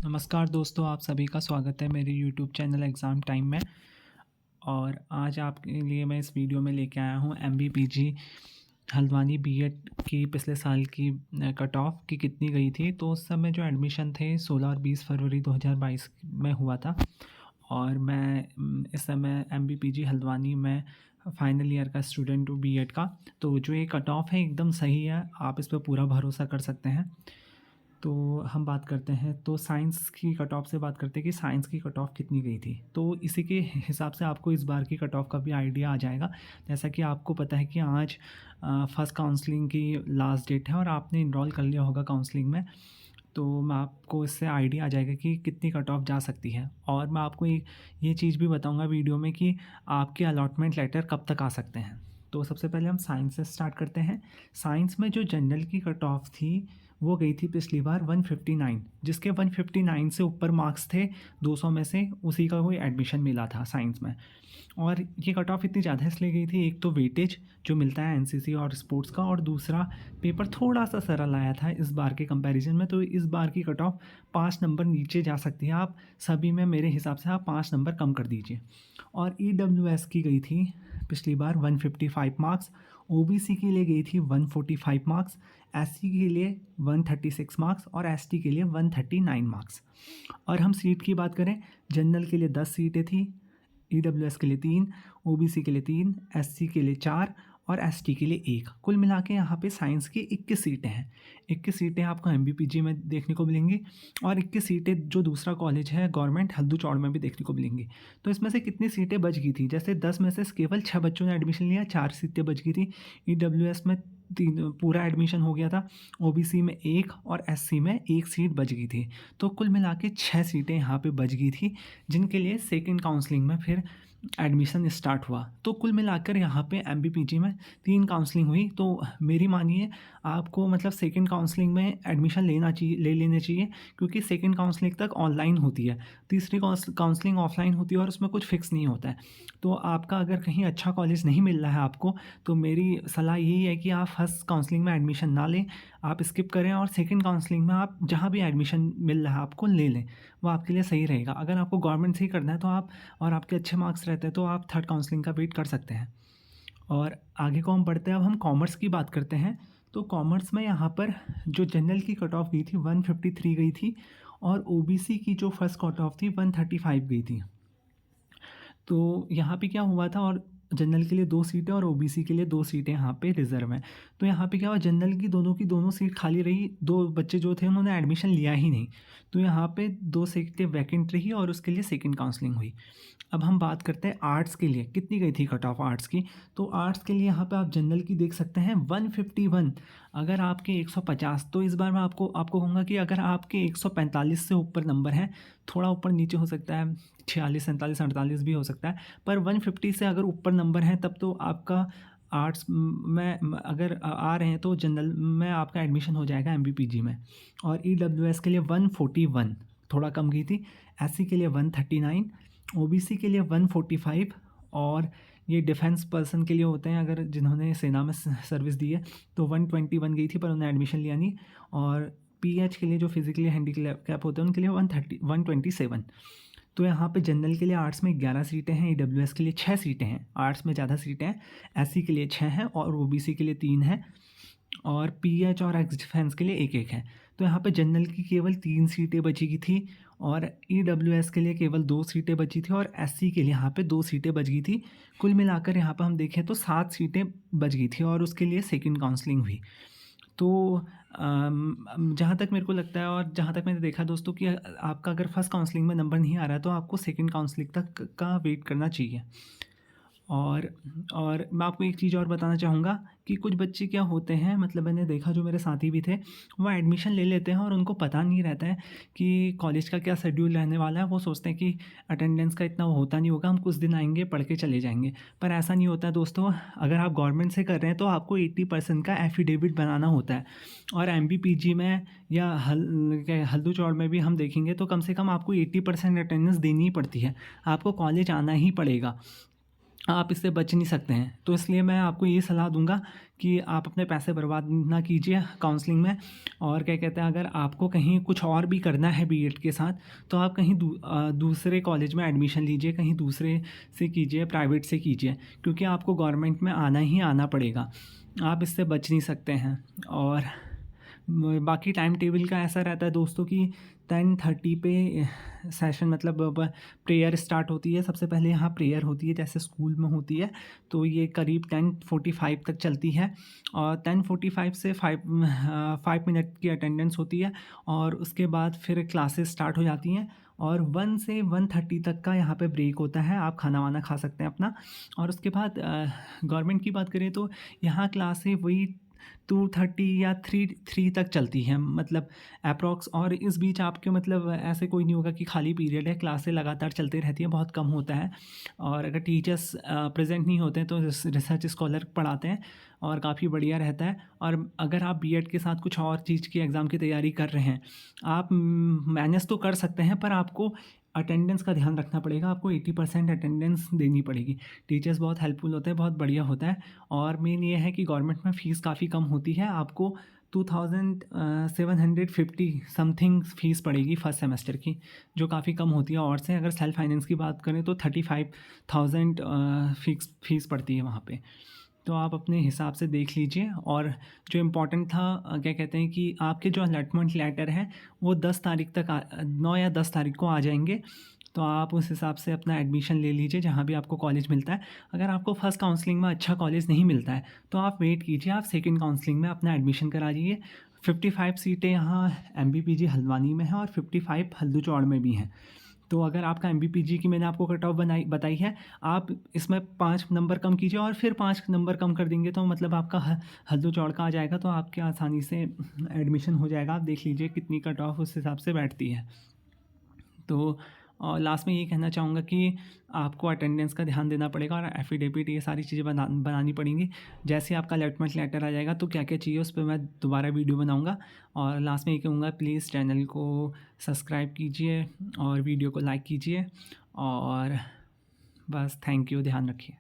नमस्कार दोस्तों, आप सभी का स्वागत है मेरे यूट्यूब चैनल एग्ज़ाम टाइम में। और आज आपके लिए मैं इस वीडियो में लेके आया हूँ MBPG हल्द्वानी बीएड की पिछले साल की कट ऑफ की कितनी गई थी। तो उस समय जो एडमिशन थे 16 और 20 फरवरी 2022 में हुआ था। और मैं इस समय MBPG हल्द्वानी में फाइनल ईयर का स्टूडेंट हूँ बीएड का। तो जो ये कट ऑफ है एकदम सही है, आप इस पर पूरा भरोसा कर सकते हैं। तो हम बात करते हैं, तो साइंस की कट ऑफ से बात करते हैं कि साइंस की कट ऑफ कितनी गई थी। तो इसी के हिसाब से आपको इस बार की कट ऑफ का भी आइडिया आ जाएगा। जैसा कि आपको पता है कि आज फर्स्ट काउंसलिंग की लास्ट डेट है और आपने इनरोल कर लिया होगा काउंसलिंग में। तो मैं आपको इससे आइडिया आ जाएगा कि कितनी कट ऑफ जा सकती है। और मैं आपको ये चीज़ भी बताऊंगा वीडियो में कि आपके अलॉटमेंट लेटर कब तक आ सकते हैं। तो सबसे पहले हम साइंस से स्टार्ट करते हैं। साइंस में जो जनरल की कट ऑफ थी वो गई थी पिछली बार 159, जिसके 159 से ऊपर मार्क्स थे 200 में से, उसी का कोई एडमिशन मिला था साइंस में। और ये कट ऑफ इतनी ज़्यादा इसलिए गई थी, एक तो वेटेज जो मिलता है एनसीसी और स्पोर्ट्स का, और दूसरा पेपर थोड़ा सा सरल आया था इस बार के कंपैरिजन में। तो इस बार की कट ऑफ 5 नंबर नीचे जा सकती है। आप सभी में मेरे हिसाब से आप 5 नंबर कम कर दीजिए। और EWS की गई थी पिछली बार 155 मार्क्स, OBC के लिए गई थी 145 मार्क्स, SC के लिए 136 मार्क्स और ST के लिए 139 मार्क्स। और हम सीट की बात करें, जनरल के लिए 10 सीटें थी, EWS के लिए 3, OBC के लिए 3, SC के लिए 4 और ST के लिए 1। कुल मिला के यहाँ पे साइंस की 21 सीटें हैं। 21 सीटें आपको MBPG में देखने को मिलेंगी और 21 सीटें जो दूसरा कॉलेज है गवर्नमेंट हल्दू चौड़ में भी देखने को मिलेंगी। तो इसमें से कितनी सीटें बच गई थी, जैसे 10 में से केवल 6 बच्चों ने एडमिशन लिया, 4 सीटें बच गई थी। EWS में 3 पूरा एडमिशन हो गया था, OBC में 1 और SC में 1 सीट बच गई थी। तो कुल मिला के 6 सीटें यहाँ पे बच गई थी, जिनके लिए सेकेंड काउंसलिंग में फिर एडमिशन स्टार्ट हुआ। तो कुल मिलाकर यहाँ पे MBPG में 3 काउंसलिंग हुई। तो मेरी मानिए आपको मतलब सेकंड काउंसलिंग में एडमिशन ले लेने चाहिए, क्योंकि सेकंड काउंसलिंग तक ऑनलाइन होती है, तीसरी काउंसलिंग ऑफलाइन होती है और उसमें कुछ फिक्स नहीं होता है। तो आपका अगर कहीं अच्छा कॉलेज नहीं मिल रहा है आपको, तो मेरी सलाह यही है कि आप फर्स्ट काउंसलिंग में एडमिशन ना लें, आप स्किप करें और सेकंड काउंसलिंग में आप जहाँ भी एडमिशन मिल रहा है आपको ले लें, वो आपके लिए सही रहेगा। अगर आपको गवर्नमेंट से ही करना है तो आप, और आपके अच्छे मार्क्स रहते हैं तो आप थर्ड काउंसलिंग का वेट कर सकते हैं। और आगे को हम बढ़ते हैं, अब हम कॉमर्स की बात करते हैं। तो कॉमर्स में यहाँ पर जो जनरल की कट ऑफ गई थी 153 गई थी, और OBC की जो फर्स्ट कट ऑफ थी 135 गई थी। तो यहाँ पे क्या हुआ था, और जनरल के लिए 2 सीटें और OBC के लिए 2 सीटें यहाँ पे रिजर्व हैं। तो यहाँ पे क्या हुआ, जनरल की दोनों सीट खाली रही, 2 बच्चे जो थे उन्होंने एडमिशन लिया ही नहीं। तो यहाँ पे 2 सीटें वैकेंट रही और उसके लिए सेकंड काउंसलिंग हुई। अब हम बात करते हैं आर्ट्स के लिए कितनी गई थी कट ऑफ आर्ट्स की। तो आर्ट्स के लिए यहाँ पे आप जनरल की देख सकते हैं 151। अगर आपके 150, तो इस बार मैं आपको कहूँगा कि अगर आपके 145 से ऊपर नंबर हैं, थोड़ा ऊपर नीचे हो सकता है, 46, 47, 48 भी हो सकता है, पर 150 से अगर ऊपर नंबर हैं तब तो आपका आर्ट्स में अगर आ रहे हैं तो जनरल में आपका एडमिशन हो जाएगा MBPG में। और EWS के लिए 141 थोड़ा कम गई थी, SC के लिए 139, OBC के लिए 145, और ये डिफेंस पर्सन के लिए होते हैं अगर जिन्होंने सेना में सर्विस दी है, तो 121 गई थी पर उन्हें एडमिशन लिया नहीं। और PH के लिए जो फिजिकली हैंडीकैप होते हैं उनके लिए 127। तो यहाँ पे जनरल के लिए आर्ट्स में 11 सीटें हैं, EWS के लिए 6 सीटें हैं, आर्ट्स में ज़्यादा सीटें हैं, SC के लिए 6 हैं और OBC के लिए 3 हैं, और PH और एक्स डिफेंस के लिए 1-1 है। तो यहाँ पे जनरल की केवल 3 सीटें बची की थी, और EWS के लिए केवल 2 सीटें बची थी, और SC के लिए यहाँ पे 2 सीटें बच गई थी। कुल मिलाकर यहाँ पर हम देखें तो 7 सीटें बच गई थी और उसके लिए सेकंड काउंसलिंग हुई। तो जहाँ तक मेरे को लगता है और जहाँ तक मैंने देखा दोस्तों कि आपका अगर फर्स्ट काउंसलिंग में नंबर नहीं आ रहा है तो आपको सेकंड काउंसलिंग तक का वेट करना चाहिए। और मैं आपको एक चीज़ और बताना चाहूँगा कि कुछ बच्चे क्या होते हैं, मतलब मैंने देखा जो मेरे साथी भी थे, वो एडमिशन ले लेते हैं और उनको पता नहीं रहता है कि कॉलेज का क्या शेड्यूल रहने वाला है। वो सोचते हैं कि अटेंडेंस का इतना होता नहीं होगा, हम कुछ दिन आएंगे पढ़ के चले जाएंगे, पर ऐसा नहीं होता है दोस्तों। अगर आप गवर्नमेंट से कर रहे हैं तो आपको 80% का एफिडेविट बनाना होता है, और MBPG में या हल्दू चौड़ में भी हम देखेंगे तो कम से कम आपको 80% अटेंडेंस देनी ही पड़ती है, आपको कॉलेज आना ही पड़ेगा। आप इससे बच नहीं सकते हैं। तो इसलिए मैं आपको ये सलाह दूँगा कि आप अपने पैसे बर्बाद ना कीजिए काउंसलिंग में। और क्या कहते हैं, अगर आपको कहीं कुछ और भी करना है बीएड के साथ, तो आप कहीं दूसरे कॉलेज में एडमिशन लीजिए, कहीं दूसरे से कीजिए, प्राइवेट से कीजिए, क्योंकि आपको गवर्नमेंट में आना ही आना पड़ेगा। आप इससे बच नहीं सकते हैं। और बाकी टाइम टेबल का ऐसा रहता है दोस्तों कि 10:30 पे सेशन मतलब प्रेयर स्टार्ट होती है। सबसे पहले यहाँ प्रेयर होती है जैसे स्कूल में होती है, तो ये करीब 10:45 तक चलती है। और 10:45 से 5 मिनट की अटेंडेंस होती है, और उसके बाद फिर क्लासेस स्टार्ट हो जाती हैं। और 1 से 1:30 तक का यहाँ पे ब्रेक होता है, आप खाना वाना खा सकते हैं अपना। और उसके बाद गवर्नमेंट की बात करें तो यहाँ क्लासें वही 2:30 या 3 तक चलती हैं, मतलब अप्रॉक्स। और इस बीच आपके मतलब ऐसे कोई नहीं होगा कि खाली पीरियड है, क्लासें लगातार चलती रहती हैं, बहुत कम होता है। और अगर टीचर्स प्रेजेंट नहीं होते हैं तो रिसर्च स्कॉलर पढ़ाते हैं, और काफ़ी बढ़िया रहता है। और अगर आप बीएड के साथ कुछ और चीज़ की एग्ज़ाम की तैयारी कर रहे हैं, आप मैनेज तो कर सकते हैं, पर आपको अटेंडेंस का ध्यान रखना पड़ेगा। आपको 80% अटेंडेंस देनी पड़ेगी। टीचर्स बहुत हेल्पफुल होते हैं, बहुत बढ़िया होता है। और मेन ये है कि गवर्नमेंट में फ़ीस काफ़ी कम होती है। आपको 2750 समथिंग फ़ीस पड़ेगी फर्स्ट सेमेस्टर की, जो काफ़ी कम होती है। और से अगर सेल्फ फाइनेंस की बात करें तो 35,000 फ़ीस पड़ती है वहाँ पे। तो आप अपने हिसाब से देख लीजिए। और जो इम्पोर्टेंट था, क्या कहते हैं कि आपके जो अलॉटमेंट लेटर हैं वो 10 तारीख तक 9 या 10 तारीख को आ जाएंगे। तो आप उस हिसाब से अपना एडमिशन ले लीजिए जहाँ भी आपको कॉलेज मिलता है। अगर आपको फर्स्ट काउंसलिंग में अच्छा कॉलेज नहीं मिलता है तो आप वेट कीजिए, आप सेकंड काउंसलिंग में अपना एडमिशन करा लीजिए। 55 सीटें यहाँ एमबीपीजी हल्द्वानी में हैं, और 55 हल्दू चौड़ में भी हैं। तो अगर आपका एमबीपीजी की मैंने आपको कट ऑफ बताई है, आप इसमें 5 नंबर कम कीजिए और फिर 5 नंबर कम कर देंगे तो मतलब आपका हल्दू चौड़ का आ जाएगा, तो आपके आसानी से एडमिशन हो जाएगा। आप देख लीजिए कितनी कट ऑफ उस हिसाब से बैठती है। तो और लास्ट में ये कहना चाहूँगा कि आपको अटेंडेंस का ध्यान देना पड़ेगा, और एफिडेविट ये सारी चीज़ें बनानी पड़ेंगी। जैसे आपका अलॉटमेंट लेटर आ जाएगा तो क्या क्या चाहिए उस पे मैं दोबारा वीडियो बनाऊँगा। और लास्ट में ये कहूँगा, प्लीज़ चैनल को सब्सक्राइब कीजिए और वीडियो को लाइक कीजिए। और बस, थैंक यू, ध्यान रखिए।